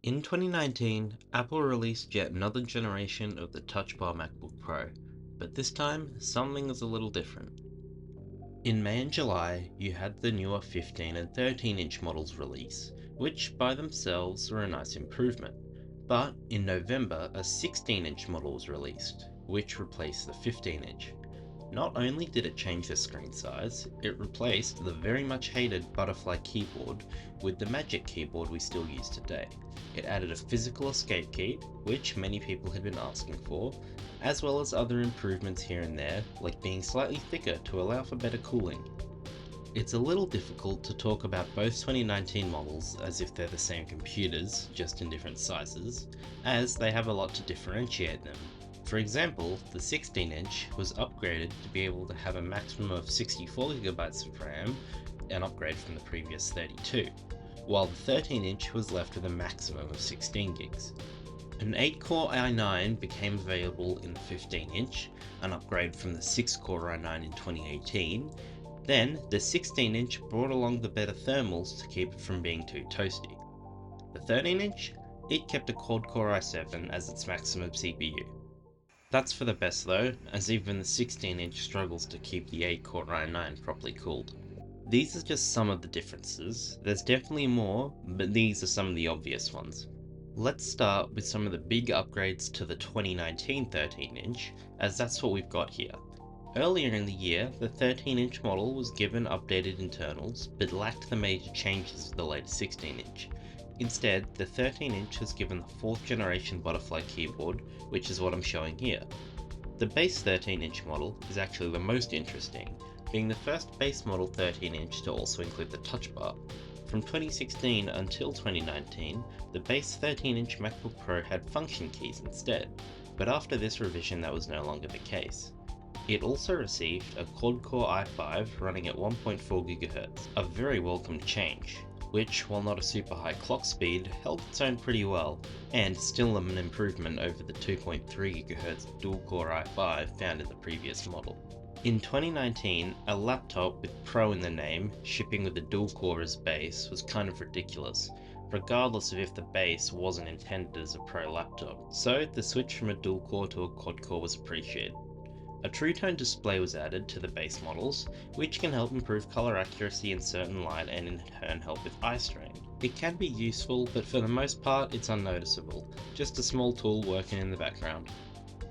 In 2019, Apple released yet another generation of the Touch Bar MacBook Pro, but this time something is a little different. In May and July, you had the newer 15 and 13-inch models release, which by themselves were a nice improvement. But in November, a 16-inch model was released, which replaced the 15-inch. Not only did it change the screen size, it replaced the very much hated butterfly keyboard with the Magic Keyboard we still use today. It added a physical escape key, which many people had been asking for, as well as other improvements here and there, like being slightly thicker to allow for better cooling. It's a little difficult to talk about both 2019 models as if they're the same computers, just in different sizes, as they have a lot to differentiate them. For example, the 16-inch was upgraded to be able to have a maximum of 64GB of RAM, an upgrade from the previous 32, while the 13-inch was left with a maximum of 16 gigs. An 8-core i9 became available in the 15-inch, an upgrade from the 6-core i9 in 2018. Then, the 16-inch brought along the better thermals to keep it from being too toasty. The 13-inch, it kept a quad-core i7 as its maximum CPU. That's for the best though, as even the 16-inch struggles to keep the 8-core i9 properly cooled. These are just some of the differences. There's definitely more, but these are some of the obvious ones. Let's start with some of the big upgrades to the 2019 13-inch, as that's what we've got here. Earlier in the year, the 13-inch model was given updated internals, but lacked the major changes of the later 16-inch. Instead, the 13-inch was given the 4th generation butterfly keyboard, which is what I'm showing here. The base 13-inch model is actually the most interesting, being the first base model 13-inch to also include the touch bar. From 2016 until 2019, the base 13-inch MacBook Pro had function keys instead, but after this revision that was no longer the case. It also received a quad-core i5 running at 1.4 GHz, a very welcome change, which, while not a super high clock speed, held its own pretty well, and still an improvement over the 2.3 GHz dual-core i5 found in the previous model. In 2019, a laptop with Pro in the name, shipping with a dual-core as base, was kind of ridiculous, regardless of if the base wasn't intended as a Pro laptop, so the switch from a dual-core to a quad-core was appreciated. A True Tone display was added to the base models, which can help improve color accuracy in certain light and in turn help with eye strain. It can be useful, but for the most part it's unnoticeable, just a small tool working in the background.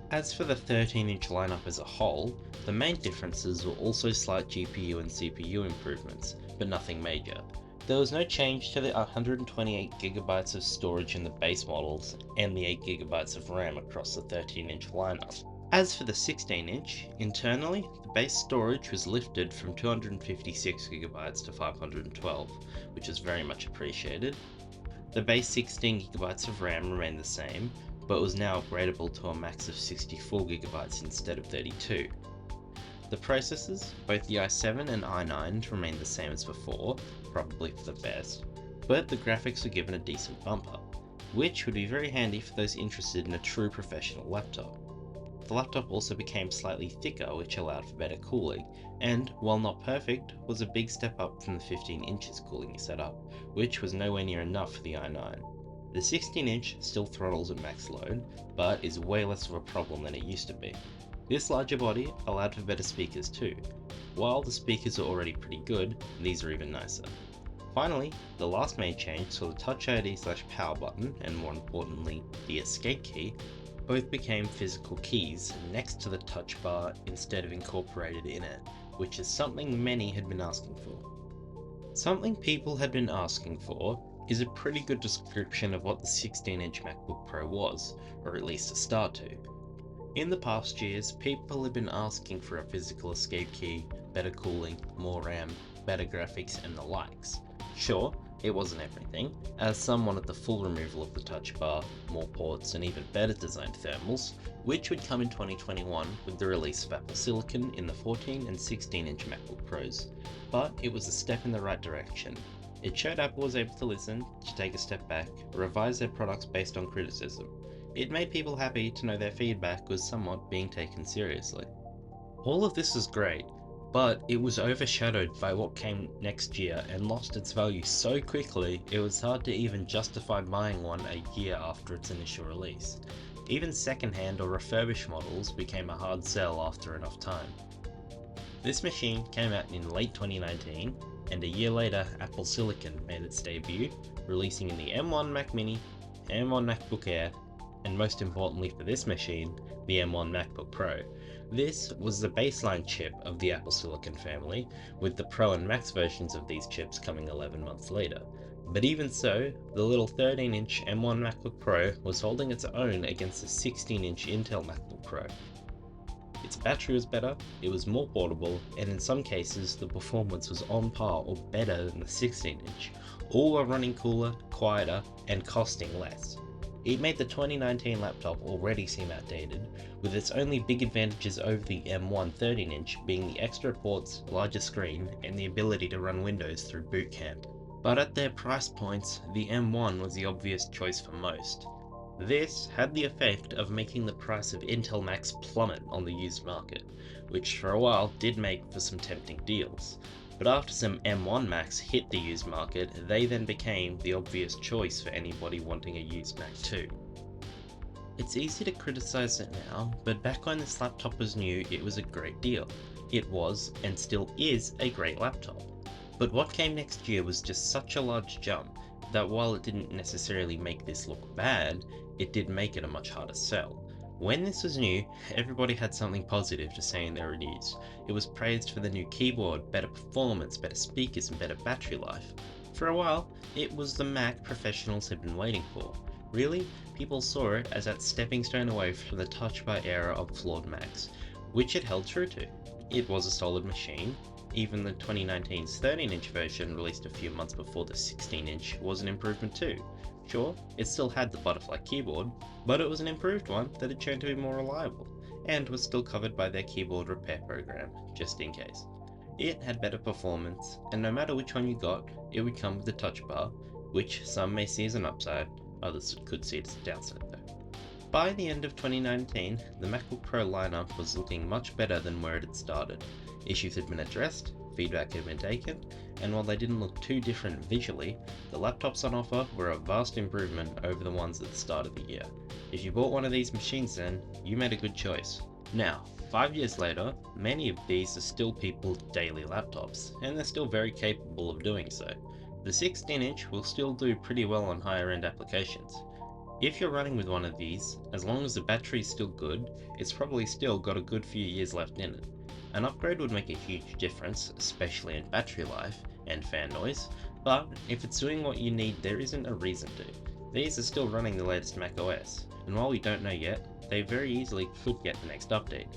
As for the 13-inch lineup as a whole, the main differences were also slight GPU and CPU improvements, but nothing major. There was no change to the 128GB of storage in the base models and the 8GB of RAM across the 13-inch lineup. As for the 16-inch, internally, the base storage was lifted from 256GB to 512, which is very much appreciated. The base 16GB of RAM remained the same, but was now upgradable to a max of 64GB instead of 32. The processors, both the i7 and i9, remained the same as before, probably for the best, but the graphics were given a decent bump up, which would be very handy for those interested in a true professional laptop. The laptop also became slightly thicker, which allowed for better cooling, and, while not perfect, was a big step up from the 15 inches cooling setup, which was nowhere near enough for the i9. The 16-inch still throttles at max load, but is way less of a problem than it used to be. This larger body allowed for better speakers too. While the speakers are already pretty good, these are even nicer. Finally, the last main change saw the Touch ID/power button, and more importantly, the escape key, both became physical keys next to the touch bar instead of incorporated in it, which is something many had been asking for. Something people had been asking for is a pretty good description of what the 16-inch MacBook Pro was, or at least a start to. In the past years, people have been asking for a physical escape key, better cooling, more RAM, better graphics, and the likes. Sure, it wasn't everything, as some wanted the full removal of the touch bar, more ports, and even better designed thermals, which would come in 2021 with the release of Apple Silicon in the 14 and 16-inch MacBook Pros. But it was a step in the right direction. It showed Apple was able to listen, to take a step back, revise their products based on criticism. It made people happy to know their feedback was somewhat being taken seriously. All of this is great, But it was overshadowed by what came next year and lost its value so quickly it was hard to even justify buying one a year after its initial release. Even second-hand or refurbished models became a hard sell after enough time. This machine came out in late 2019, and a year later Apple Silicon made its debut, releasing in the M1 Mac Mini, M1 MacBook Air, and most importantly for this machine, the M1 MacBook Pro. This was the baseline chip of the Apple Silicon family, with the Pro and Max versions of these chips coming 11 months later. But even so, the little 13-inch M1 MacBook Pro was holding its own against the 16-inch Intel MacBook Pro. Its battery was better, it was more portable, and in some cases the performance was on par or better than the 16-inch, all while running cooler, quieter, and costing less. It made the 2019 laptop already seem outdated, with its only big advantages over the M1 13-inch being the extra ports, larger screen, and the ability to run Windows through Boot Camp. But at their price points, the M1 was the obvious choice for most. This had the effect of making the price of Intel Macs plummet on the used market, which for a while did make for some tempting deals. But after some M1 Macs hit the used market, they then became the obvious choice for anybody wanting a used Mac too. It's easy to criticize it now, but back when this laptop was new, it was a great deal. It was, and still is, a great laptop. But what came next year was just such a large jump that while it didn't necessarily make this look bad, it did make it a much harder sell. When this was new, everybody had something positive to say in their reviews. It was praised for the new keyboard, better performance, better speakers, and better battery life. For a while, it was the Mac professionals had been waiting for. Really, people saw it as that stepping stone away from the Touch Bar era of flawed Macs, which it held true to. It was a solid machine. Even the 2019's 13-inch version, released a few months before the 16-inch, was an improvement too. Sure, it still had the butterfly keyboard, but it was an improved one that had shown to be more reliable, and was still covered by their keyboard repair program, just in case. It had better performance, and no matter which one you got, it would come with the touch bar, which some may see as an upside, others could see it as a downside though. By the end of 2019, the MacBook Pro lineup was looking much better than where it had started. Issues had been addressed, feedback had been taken, and while they didn't look too different visually, the laptops on offer were a vast improvement over the ones at the start of the year. If you bought one of these machines then, you made a good choice. Now, 5 years later, many of these are still people's daily laptops, and they're still very capable of doing so. The 16-inch will still do pretty well on higher end applications. If you're running with one of these, as long as the battery is still good, it's probably still got a good few years left in it. An upgrade would make a huge difference, especially in battery life and fan noise, but if it's doing what you need, there isn't a reason to. These are still running the latest macOS, and while we don't know yet, they very easily could get the next update.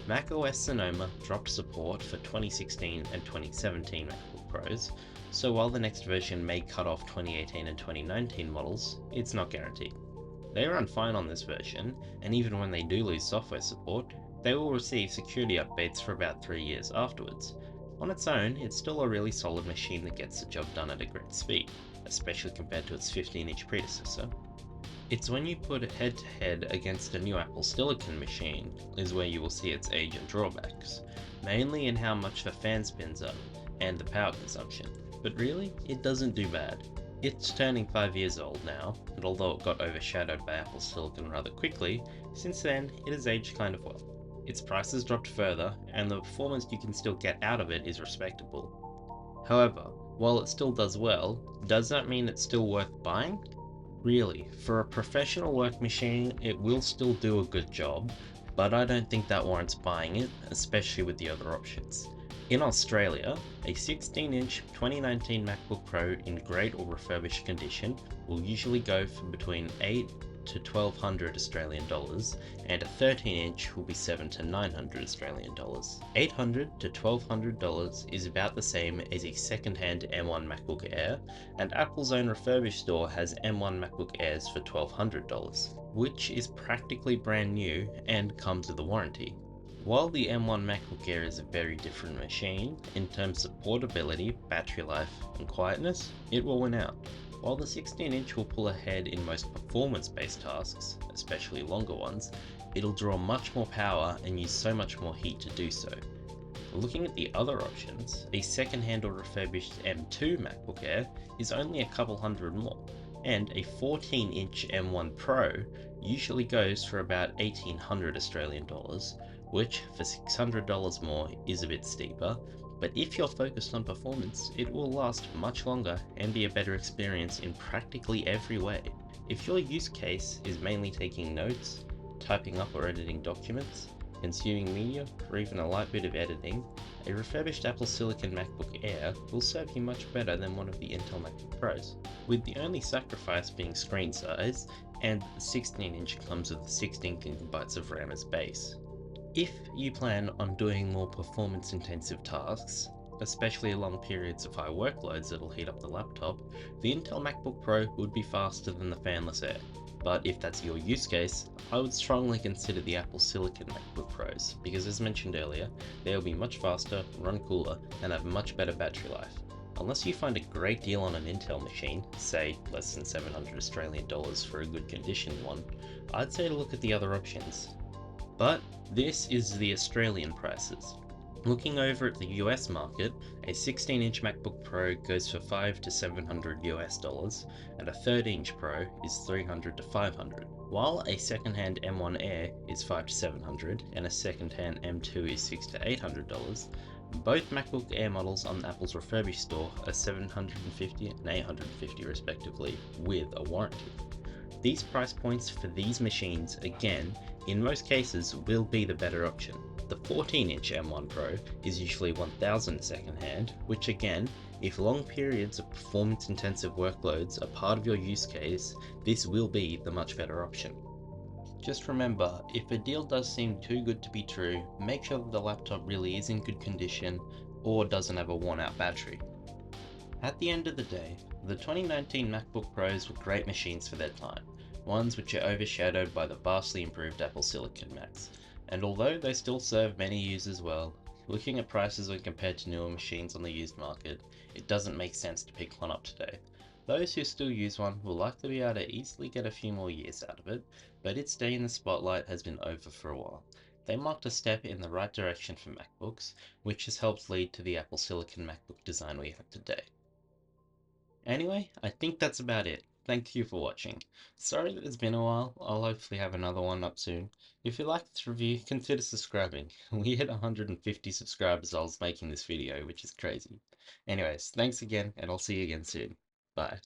macOS Sonoma dropped support for 2016 and 2017 MacBook Pros, so while the next version may cut off 2018 and 2019 models, it's not guaranteed. They run fine on this version, and even when they do lose software support, they will receive security updates for about 3 years afterwards. On its own, it's still a really solid machine that gets the job done at a great speed, especially compared to its 15-inch predecessor. It's when you put it head to head against a new Apple Silicon machine is where you will see its age and drawbacks, mainly in how much the fan spins up and the power consumption, but really, it doesn't do bad. It's turning 5 years old now, and although it got overshadowed by Apple Silicon rather quickly, since then it has aged kind of well. Its price has dropped further, and the performance you can still get out of it is respectable. However, while it still does well, does that mean it's still worth buying? Really, for a professional work machine, it will still do a good job, but I don't think that warrants buying it, especially with the other options. In Australia, a 16-inch 2019 MacBook Pro in great or refurbished condition will usually go for between $8 to $1,200 Australian dollars, and a 13-inch will be $700 to $900 Australian dollars. $800 to $1,200 is about the same as a second-hand M1 MacBook Air, and Apple's own refurbished store has M1 MacBook Airs for $1,200, which is practically brand new and comes with a warranty. While the M1 MacBook Air is a very different machine, in terms of portability, battery life, and quietness, it will win out. While the 16-inch will pull ahead in most performance-based tasks, especially longer ones, it'll draw much more power and use so much more heat to do so. Looking at the other options, a second-hand or refurbished M2 MacBook Air is only a couple hundred more, and a 14-inch M1 Pro usually goes for about 1800 Australian dollars, which for $600 more is a bit steeper, but if you're focused on performance, it will last much longer and be a better experience in practically every way. If your use case is mainly taking notes, typing up or editing documents, consuming media, or even a light bit of editing, a refurbished Apple Silicon MacBook Air will serve you much better than one of the Intel MacBook Pros, with the only sacrifice being screen size, and the 16-inch comes with 16GB of RAM as base. If you plan on doing more performance-intensive tasks, especially along periods of high workloads that'll heat up the laptop, the Intel MacBook Pro would be faster than the fanless Air. But if that's your use case, I would strongly consider the Apple Silicon MacBook Pros, because as mentioned earlier, they'll be much faster, run cooler, and have much better battery life. Unless you find a great deal on an Intel machine, say less than 700 Australian dollars for a good condition one, I'd say to look at the other options. But this is the Australian prices. Looking over at the US market, a 16-inch MacBook Pro goes for $500 to $700 US, and a 13-inch Pro is $300 to $500. While a second-hand M1 Air is $500 to $700 and a second-hand M2 is $600 to $800, both MacBook Air models on Apple's refurbished store are $750 and $850 respectively, with a warranty. These price points for these machines, again, in most cases will be the better option. The 14-inch M1 Pro is usually $1,000 second-hand, which again, if long periods of performance-intensive workloads are part of your use case, this will be the much better option. Just remember, if a deal does seem too good to be true, make sure that the laptop really is in good condition or doesn't have a worn-out battery. At the end of the day, the 2019 MacBook Pros were great machines for their time, ones which are overshadowed by the vastly improved Apple Silicon Macs, and although they still serve many users well, looking at prices when compared to newer machines on the used market, it doesn't make sense to pick one up today. Those who still use one will likely be able to easily get a few more years out of it, but its day in the spotlight has been over for a while. They marked a step in the right direction for MacBooks, which has helped lead to the Apple Silicon MacBook design we have today. Anyway, I think that's about it. Thank you for watching. Sorry that it's been a while, I'll hopefully have another one up soon. If you liked this review, consider subscribing. We hit 150 subscribers while I was making this video, which is crazy. Anyways, thanks again, and I'll see you again soon. Bye.